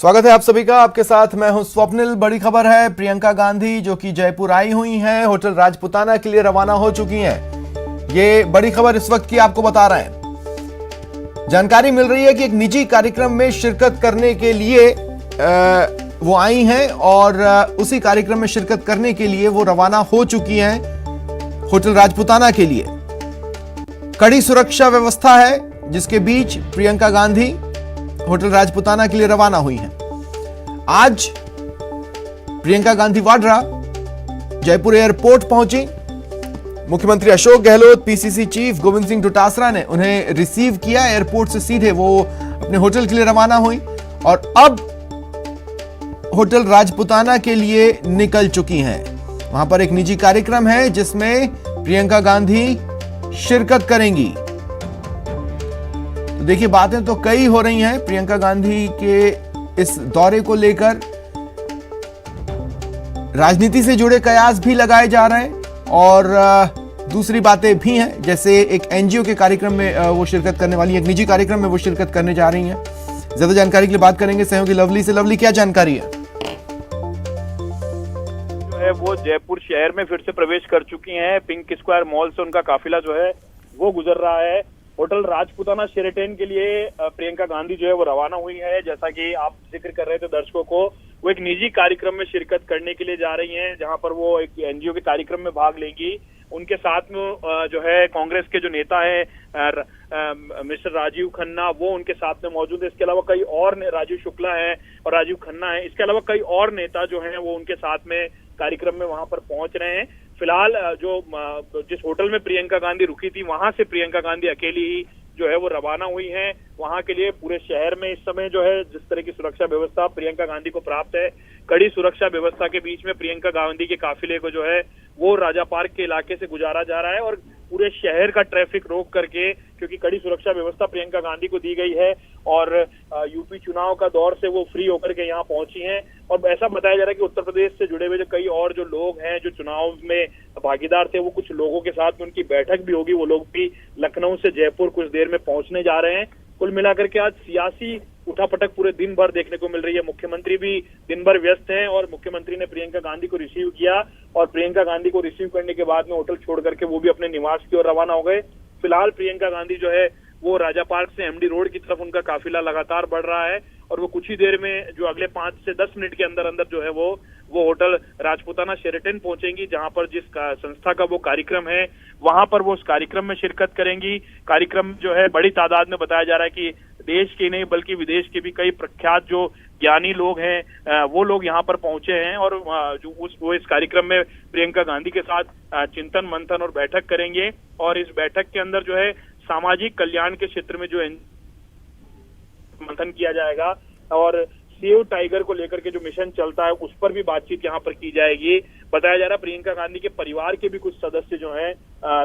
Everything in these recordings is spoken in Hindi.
स्वागत है आप सभी का। आपके साथ मैं हूं स्वप्निल। बड़ी खबर है, प्रियंका गांधी जो कि जयपुर आई हुई हैं, होटल राजपुताना के लिए रवाना हो चुकी हैं। ये बड़ी खबर इस वक्त की आपको बता रहे हैं। जानकारी मिल रही है कि एक निजी कार्यक्रम में शिरकत करने के लिए वो आई हैं और उसी कार्यक्रम में शिरकत करने के लिए वो रवाना हो चुकी हैं होटल राजपुताना के लिए। कड़ी सुरक्षा व्यवस्था है जिसके बीच प्रियंका गांधी होटल राजपुताना के लिए रवाना हुई हैं। आज प्रियंका गांधी वाड्रा जयपुर एयरपोर्ट पहुंची। मुख्यमंत्री अशोक गहलोत, पीसीसी चीफ गोविंद सिंह डोटासरा ने उन्हें रिसीव किया। एयरपोर्ट से सीधे वो अपने होटल के लिए रवाना हुई और अब होटल राजपुताना के लिए निकल चुकी हैं। वहां पर एक निजी कार्यक्रम है जिसमें प्रियंका गांधी शिरकत करेंगी। तो देखिए, बातें तो कई हो रही हैं प्रियंका गांधी के इस दौरे को लेकर। राजनीति से जुड़े कयास भी लगाए जा रहे हैं और दूसरी बातें भी हैं, जैसे एक एनजीओ के कार्यक्रम में वो शिरकत करने वाली, एक निजी कार्यक्रम में वो शिरकत करने जा रही हैं। ज्यादा जानकारी के लिए बात करेंगे सहयोगी लवली से। लवली, क्या जानकारी है? जो है वो जयपुर शहर में फिर से प्रवेश कर चुकी हैं। पिंक स्क्वायर मॉल से उनका काफिला जो है वो गुजर रहा है। होटल राजपुताना शेरेटन के लिए प्रियंका गांधी जो है वो रवाना हुई है। जैसा कि आप जिक्र कर रहे थे दर्शकों को, वो एक निजी कार्यक्रम में शिरकत करने के लिए जा रही हैं, जहां पर वो एक एनजीओ के कार्यक्रम में भाग लेंगी। उनके साथ में जो है कांग्रेस के जो नेता है मिस्टर राजीव खन्ना, वो उनके साथ में मौजूद है। इसके अलावा कई और राजीव शुक्ला है और राजीव खन्ना है। इसके अलावा कई और नेता जो हैं वो उनके साथ में कार्यक्रम में वहां पर पहुंच रहे हैं। फिलहाल जिस होटल में प्रियंका गांधी रुकी थी, वहां से प्रियंका गांधी अकेली ही जो है वो रवाना हुई हैं। वहां के लिए पूरे शहर में इस समय जो है जिस तरह की सुरक्षा व्यवस्था प्रियंका गांधी को प्राप्त है, कड़ी सुरक्षा व्यवस्था के बीच में प्रियंका गांधी के काफिले को जो है वो राजा पार्क के इलाके से गुजारा जा रहा है और पूरे शहर का ट्रैफिक रोक करके, क्योंकि कड़ी सुरक्षा व्यवस्था प्रियंका गांधी को दी गई है और यूपी चुनाव का दौर से वो फ्री होकर के यहाँ पहुंची हैं। और ऐसा बताया जा रहा है कि उत्तर प्रदेश से जुड़े हुए जो कई और जो लोग हैं जो चुनाव में भागीदार थे, वो कुछ लोगों के साथ में उनकी बैठक भी होगी। वो लोग भी लखनऊ से जयपुर कुछ देर में पहुंचने जा रहे हैं। कुल मिलाकर के आज सियासी उठापटक पूरे दिन भर देखने को मिल रही है। मुख्यमंत्री भी दिन भर व्यस्त हैं और मुख्यमंत्री ने प्रियंका गांधी को रिसीव किया और प्रियंका गांधी को रिसीव करने के बाद में होटल छोड़ करके वो भी अपने निवास की ओर रवाना हो गए। फिलहाल प्रियंका गांधी जो है वो राजा पार्क से एमडी रोड की तरफ उनका काफिला लगातार बढ़ रहा है और वो कुछ ही देर में जो अगले 5 से 10 मिनट के अंदर अंदर जो है वो होटल राजपुताना शेरेटन पहुंचेंगी, जहां पर जिस संस्था का वो कार्यक्रम है वहां पर वो उस कार्यक्रम में शिरकत करेंगी। कार्यक्रम जो है बड़ी तादाद में बताया जा रहा है कि देश के नहीं बल्कि विदेश के भी कई प्रख्यात जो ज्ञानी लोग हैं वो लोग यहाँ पर पहुंचे हैं और वो इस कार्यक्रम में प्रियंका गांधी के साथ चिंतन मंथन और बैठक करेंगे। और इस बैठक के अंदर जो है सामाजिक कल्याण के क्षेत्र में जो मंथन किया जाएगा और सेव टाइगर को लेकर के जो मिशन चलता है उस पर भी बातचीत यहाँ पर की जाएगी। बताया जा रहा है प्रियंका गांधी के परिवार के भी कुछ सदस्य जो हैं,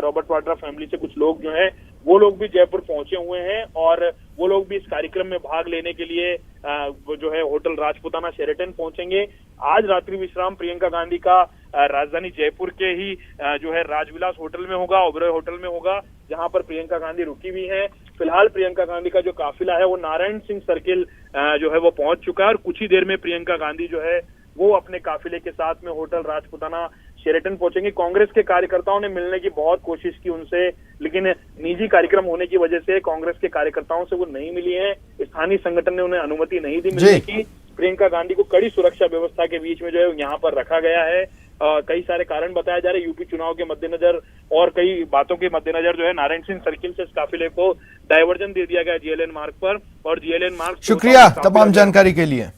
रॉबर्ट वाड्रा फैमिली से कुछ लोग जो हैं वो लोग भी जयपुर पहुंचे हुए हैं और वो लोग भी इस कार्यक्रम में भाग लेने के लिए वो जो है होटल राजपुताना शेरेटन पहुंचेंगे। आज रात्रि विश्राम प्रियंका गांधी का राजधानी जयपुर के ही जो है राजविलास होटल में होगा, ओबरॉय होटल में होगा, जहां पर प्रियंका गांधी रुकी हुई है। फिलहाल प्रियंका गांधी का जो काफिला है वो नारायण सिंह सर्किल जो है वो पहुंच चुका है और कुछ ही देर में प्रियंका गांधी जो है वो अपने काफिले के साथ में होटल राजपुताना शेरेटन पहुंचेंगे। कांग्रेस के कार्यकर्ताओं ने मिलने की बहुत कोशिश की उनसे, लेकिन निजी कार्यक्रम होने की वजह से कांग्रेस के कार्यकर्ताओं से वो नहीं मिली है। स्थानीय संगठन ने उन्हें अनुमति नहीं दी मिलने की। प्रियंका गांधी को कड़ी सुरक्षा व्यवस्था के बीच में जो है यहाँ पर रखा गया है। कई सारे कारण बताए जा रहे हैं, यूपी चुनाव के मद्देनजर और कई बातों के मद्देनजर जो है नारायण सिंह सर्किल से इस काफिले को डायवर्जन दे दिया गया जीएलएन मार्ग पर और जीएलएन मार्ग। शुक्रिया तमाम जानकारी के लिए।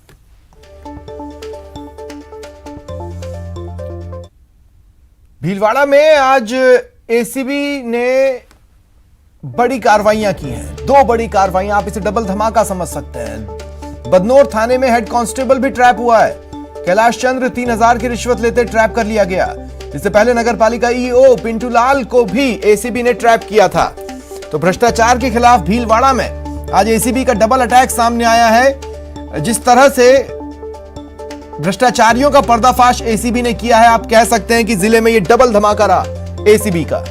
भीलवाड़ा में आज एसीबी ने बड़ी कार्रवाइयां की हैं। 2 बड़ी कार्रवाइयां, आप इसे डबल धमाका समझ सकते हैं। बदनौर थाने में हेड कांस्टेबल भी ट्रैप हुआ है। कैलाश चंद्र 3000 की रिश्वत लेते ट्रैप कर लिया गया। इससे पहले नगर पालिका ईओ पिंटू लाल को भी एसीबी ने ट्रैप किया था। तो भ्रष्टाचार के खिलाफ भीलवाड़ा में आज एसीबी का डबल अटैक सामने आया है। जिस तरह से भ्रष्टाचारियों का पर्दाफाश एसीबी ने किया है, आप कह सकते हैं कि जिले में यह डबल धमाका रहा एसीबी का।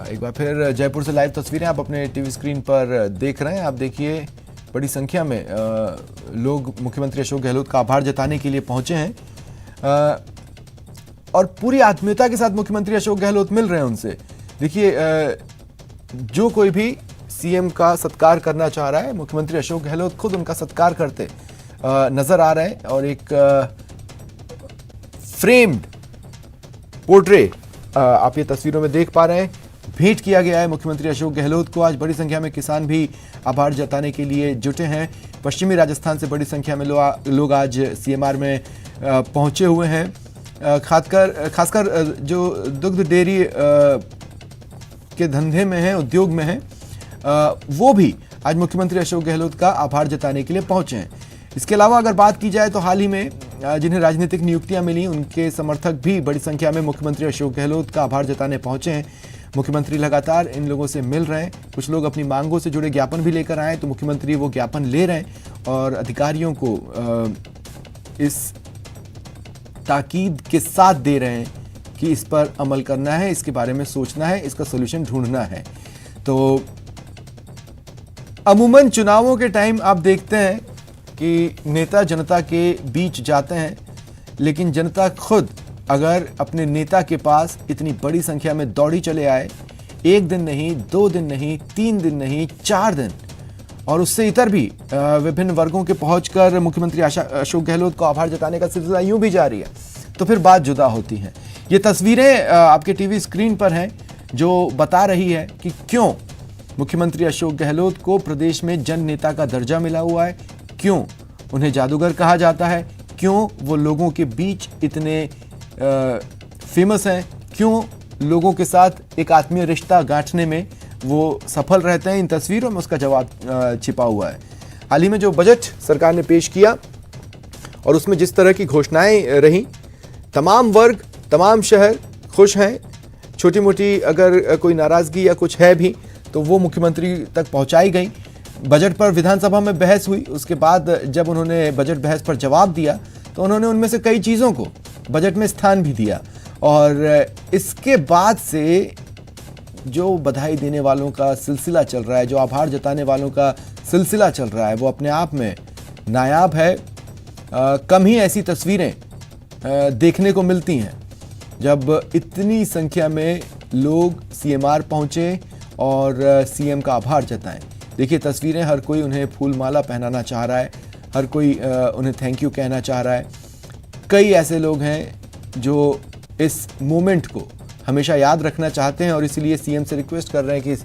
एक बार फिर जयपुर से लाइव तस्वीरें आप अपने टीवी स्क्रीन पर देख रहे हैं। आप देखिए बड़ी संख्या में लोग मुख्यमंत्री अशोक गहलोत का आभार जताने के लिए पहुंचे हैं और पूरी आत्मीयता के साथ मुख्यमंत्री अशोक गहलोत मिल रहे हैं उनसे। देखिए जो कोई भी सीएम का सत्कार करना चाह रहा है, मुख्यमंत्री अशोक गहलोत खुद उनका सत्कार करते नजर आ रहे हैं और एक फ्रेम्ड पोर्ट्रेट आप ये तस्वीरों में देख पा रहे हैं, भेंट किया गया है मुख्यमंत्री अशोक गहलोत को। आज बड़ी संख्या में किसान भी आभार जताने के लिए जुटे हैं। पश्चिमी राजस्थान से बड़ी संख्या में लोग आज सीएमआर में पहुंचे हुए हैं। खासकर जो दुग्ध डेयरी के धंधे में है, उद्योग में है, वो भी आज मुख्यमंत्री अशोक गहलोत का आभार जताने के लिए पहुंचे हैं। इसके अलावा अगर बात की जाए तो हाल ही में जिन्हें राजनीतिक नियुक्तियां मिली, उनके समर्थक भी बड़ी संख्या में मुख्यमंत्री अशोक गहलोत का आभार जताने पहुंचे हैं। मुख्यमंत्री लगातार इन लोगों से मिल रहे हैं। कुछ लोग अपनी मांगों से जुड़े ज्ञापन भी लेकर आए तो मुख्यमंत्री वो ज्ञापन ले रहे हैं और अधिकारियों को इस ताकीद के साथ दे रहे हैं कि इस पर अमल करना है, इसके बारे में सोचना है, इसका सोल्यूशन ढूंढना है। तो अमूमन चुनावों के टाइम आप देखते हैं कि नेता जनता के बीच जाते हैं, लेकिन जनता खुद अगर अपने नेता के पास इतनी बड़ी संख्या में दौड़ी चले आए, एक दिन नहीं, 2 दिन नहीं, 3 दिन नहीं, 4 दिन और उससे इतर भी विभिन्न वर्गों के पहुंचकर मुख्यमंत्री अशोक गहलोत को आभार जताने का सिलसिला यूं भी जारी है, तो फिर बात जुदा होती है। ये तस्वीरें आपके टीवी स्क्रीन पर हैं जो बता रही है कि क्यों मुख्यमंत्री अशोक गहलोत को प्रदेश में जन नेता का दर्जा मिला हुआ है, क्यों उन्हें जादूगर कहा जाता है, क्यों वो लोगों के बीच इतने फेमस हैं, क्यों लोगों के साथ एक आत्मीय रिश्ता गांठने में वो सफल रहते हैं। इन तस्वीरों में उसका जवाब छिपा हुआ है। हाल ही में जो बजट सरकार ने पेश किया और उसमें जिस तरह की घोषणाएं रही, तमाम वर्ग, तमाम शहर खुश हैं। छोटी मोटी अगर कोई नाराजगी या कुछ है भी तो वो मुख्यमंत्री तक पहुंचाई गई। बजट पर विधानसभा में बहस हुई, उसके बाद जब उन्होंने बजट बहस पर जवाब दिया तो उन्होंने उनमें से कई चीज़ों को बजट में स्थान भी दिया और इसके बाद से जो बधाई देने वालों का सिलसिला चल रहा है, जो आभार जताने वालों का सिलसिला चल रहा है, वो अपने आप में नायाब है। कम ही ऐसी तस्वीरें देखने को मिलती हैं जब इतनी संख्या में लोग सीएमआर पहुंचे और सीएम का आभार जताएं। देखिए तस्वीरें, हर कोई उन्हें फूल माला पहनाना चाह रहा है, हर कोई उन्हें थैंक यू कहना चाह रहा है। कई ऐसे लोग हैं जो इस मोमेंट को हमेशा याद रखना चाहते हैं और इसीलिए सीएम से रिक्वेस्ट कर रहे हैं कि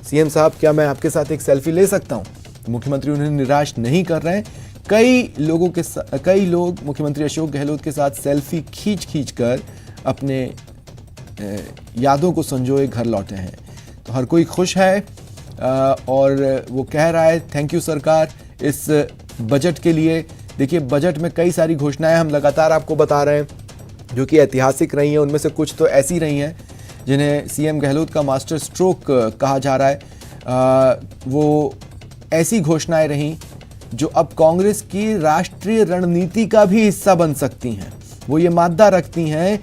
सीएम साहब क्या मैं आपके साथ एक सेल्फी ले सकता हूं। मुख्यमंत्री उन्हें निराश नहीं कर रहे हैं। कई लोग मुख्यमंत्री अशोक गहलोत के साथ सेल्फी खींच कर अपने यादों को संजोए घर लौटे हैं। तो हर कोई खुश है और वो कह रहा है थैंक यू सरकार इस बजट के लिए। देखिए बजट में कई सारी घोषणाएं हम लगातार आपको बता रहे हैं जो कि ऐतिहासिक रही हैं। उनमें से कुछ तो ऐसी रही हैं जिन्हें सीएम गहलोत का मास्टर स्ट्रोक कहा जा रहा है। वो ऐसी घोषणाएं रहीं जो अब कांग्रेस की राष्ट्रीय रणनीति का भी हिस्सा बन सकती हैं। वो ये मादा रखती हैं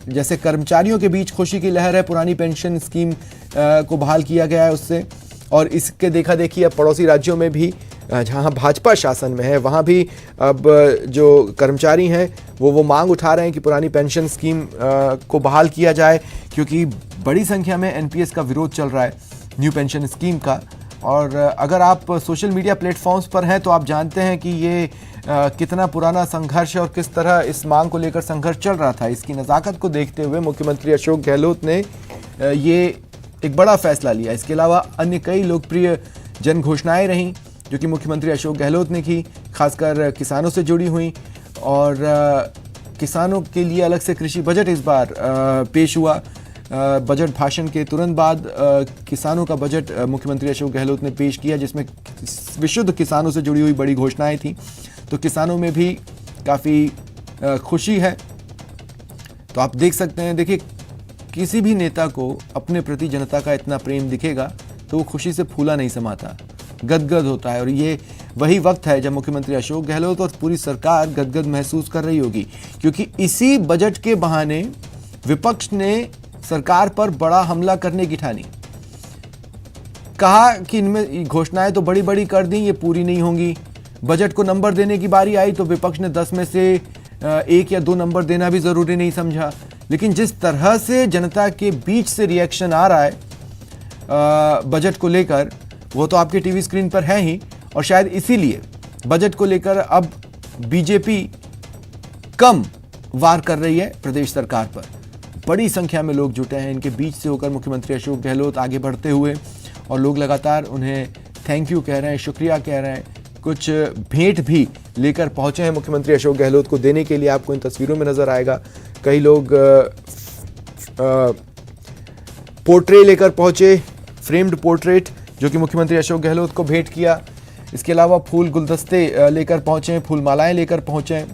जैसे कर्मचारियों के बीच खुशी की लहर है, पुरानी पेंशन स्कीम को बहाल किया गया है उससे, और इसके देखा देखी अब पड़ोसी राज्यों में भी जहां भाजपा शासन में है वहां भी अब जो कर्मचारी हैं वो मांग उठा रहे हैं कि पुरानी पेंशन स्कीम को बहाल किया जाए, क्योंकि बड़ी संख्या में एनपीएस का विरोध चल रहा है न्यू पेंशन स्कीम का। और अगर आप सोशल मीडिया प्लेटफॉर्म्स पर हैं तो आप जानते हैं कि ये कितना पुराना संघर्ष है और किस तरह इस मांग को लेकर संघर्ष चल रहा था। इसकी नज़ाकत को देखते हुए मुख्यमंत्री अशोक गहलोत ने ये एक बड़ा फैसला लिया। इसके अलावा अन्य कई लोकप्रिय जन घोषणाएं रहीं जो कि मुख्यमंत्री अशोक गहलोत ने की, खासकर किसानों से जुड़ी हुई, और किसानों के लिए अलग से कृषि बजट इस बार पेश हुआ। बजट भाषण के तुरंत बाद किसानों का बजट मुख्यमंत्री अशोक गहलोत ने पेश किया, जिसमें विशुद्ध किसानों से जुड़ी हुई बड़ी घोषणाएं थी। तो किसानों में भी काफ़ी खुशी है। तो आप देख सकते हैं, देखिए किसी भी नेता को अपने प्रति जनता का इतना प्रेम दिखेगा तो वो खुशी से फूला नहीं समाता, गदगद होता है। और ये वही वक्त है जब मुख्यमंत्री अशोक गहलोत और पूरी सरकार गदगद महसूस कर रही होगी, क्योंकि इसी बजट के बहाने विपक्ष ने सरकार पर बड़ा हमला करने की ठानी। कहा कि इनमें घोषणाएं तो बड़ी बड़ी कर दी, ये पूरी नहीं होंगी। बजट को नंबर देने की बारी आई तो विपक्ष ने 10 में से 1 या 2 नंबर देना भी जरूरी नहीं समझा। लेकिन जिस तरह से जनता के बीच से रिएक्शन आ रहा है बजट को लेकर, वो तो आपके टीवी स्क्रीन पर है ही, और शायद इसीलिए बजट को लेकर अब बीजेपी कम वार कर रही है प्रदेश सरकार पर। बड़ी संख्या में लोग जुटे हैं, इनके बीच से होकर मुख्यमंत्री अशोक गहलोत आगे बढ़ते हुए, और लोग लगातार उन्हें थैंक यू कह रहे हैं, शुक्रिया कह रहे हैं। कुछ भेंट भी लेकर पहुंचे हैं मुख्यमंत्री अशोक गहलोत को देने के लिए। आपको इन तस्वीरों में नजर आएगा कई लोग पोर्ट्रेट लेकर पहुंचे, फ्रेम्ड पोर्ट्रेट, जो कि मुख्यमंत्री अशोक गहलोत को भेंट किया। इसके अलावा फूल गुलदस्ते लेकर पहुंचे, फूल मालाएं लेकर पहुंचे।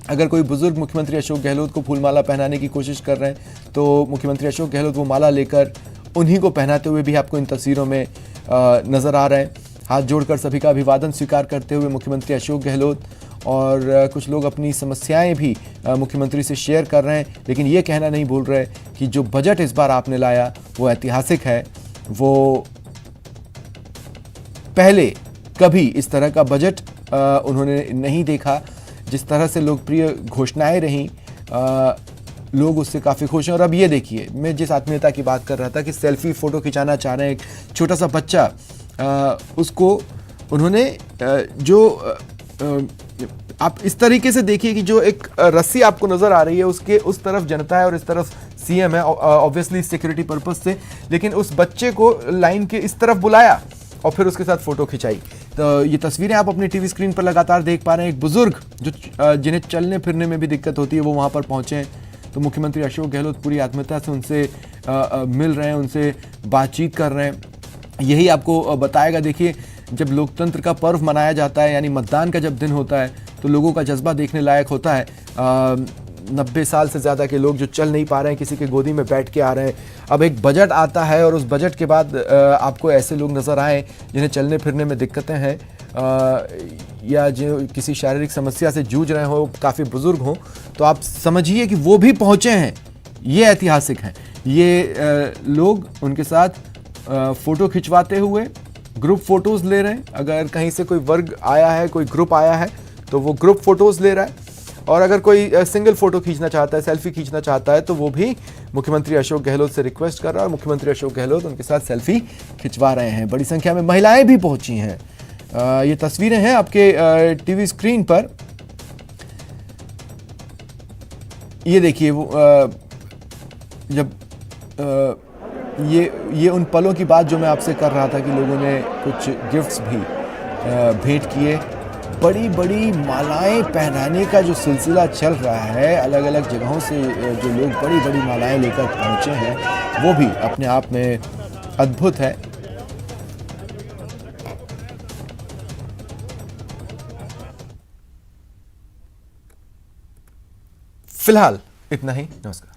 अगर कोई बुजुर्ग मुख्यमंत्री अशोक गहलोत को फूल माला पहनाने की कोशिश कर रहे हैं तो मुख्यमंत्री अशोक गहलोत वो माला लेकर उन्हीं को पहनाते हुए भी आपको इन तस्वीरों में नजर आ रहे हैं। हाथ जोड़कर सभी का अभिवादन स्वीकार करते हुए मुख्यमंत्री अशोक गहलोत, और कुछ लोग अपनी समस्याएं भी मुख्यमंत्री से शेयर कर रहे हैं, लेकिन ये कहना नहीं भूल रहे कि जो बजट इस बार आपने लाया वो ऐतिहासिक है। वो पहले कभी इस तरह का बजट उन्होंने नहीं देखा। जिस तरह से लोकप्रिय घोषणाएं रहीं, लोग उससे काफ़ी खुश हैं। और अब ये देखिए, मैं जिस आत्मीयता की बात कर रहा था कि सेल्फी फ़ोटो खिंचाना चाह रहे हैं, एक छोटा सा बच्चा, उसको उन्होंने आप इस तरीके से देखिए कि जो एक रस्सी आपको नज़र आ रही है, उसके उस तरफ जनता है और इस तरफ सीएम है, ऑब्वियसली सिक्योरिटी पर्पस से। लेकिन उस बच्चे को लाइन के इस तरफ बुलाया और फिर उसके साथ फ़ोटो खिंचाई। तो ये तस्वीरें आप अपनी टीवी स्क्रीन पर लगातार देख पा रहे हैं। एक बुजुर्ग जो जिन्हें चलने फिरने में भी दिक्कत होती है, वो वहाँ पर पहुँचे हैं। तो मुख्यमंत्री अशोक गहलोत पूरी आत्मीयता से उनसे मिल रहे हैं, उनसे बातचीत कर रहे हैं। यही आपको बताएगा। देखिए, जब लोकतंत्र का पर्व मनाया जाता है, यानी मतदान का जब दिन होता है, तो लोगों का जज्बा देखने लायक होता है। 90 साल से ज़्यादा के लोग जो चल नहीं पा रहे हैं, किसी के गोदी में बैठ के आ रहे हैं। अब एक बजट आता है और उस बजट के बाद आपको ऐसे लोग नज़र आए जिन्हें चलने फिरने में दिक्कतें हैं, या जो किसी शारीरिक समस्या से जूझ रहे हो, काफ़ी बुजुर्ग हों, तो आप समझिए कि वो भी पहुँचे हैं। ये ऐतिहासिक हैं। ये लोग उनके साथ फ़ोटो खिंचवाते हुए ग्रुप फ़ोटोज़ ले रहे हैं। अगर कहीं से कोई वर्ग आया है, कोई ग्रुप आया है, तो वो ग्रुप फ़ोटोज़ ले रहा है। और अगर कोई सिंगल फ़ोटो खींचना चाहता है, सेल्फी खींचना चाहता है, तो वो भी मुख्यमंत्री अशोक गहलोत से रिक्वेस्ट कर रहा है, और मुख्यमंत्री अशोक गहलोत उनके साथ सेल्फी खिंचवा रहे हैं। बड़ी संख्या में महिलाएं भी पहुंची हैं। ये तस्वीरें हैं आपके टीवी स्क्रीन पर। ये देखिए, वो जब ये उन पलों की बात जो मैं आपसे कर रहा था कि लोगों ने कुछ गिफ्ट्स भी भेंट किए। बड़ी बड़ी मालाएं पहनाने का जो सिलसिला चल रहा है, अलग अलग जगहों से जो लोग बड़ी बड़ी मालाएं लेकर पहुंचे हैं, वो भी अपने आप में अद्भुत है। फिलहाल इतना ही। नमस्कार।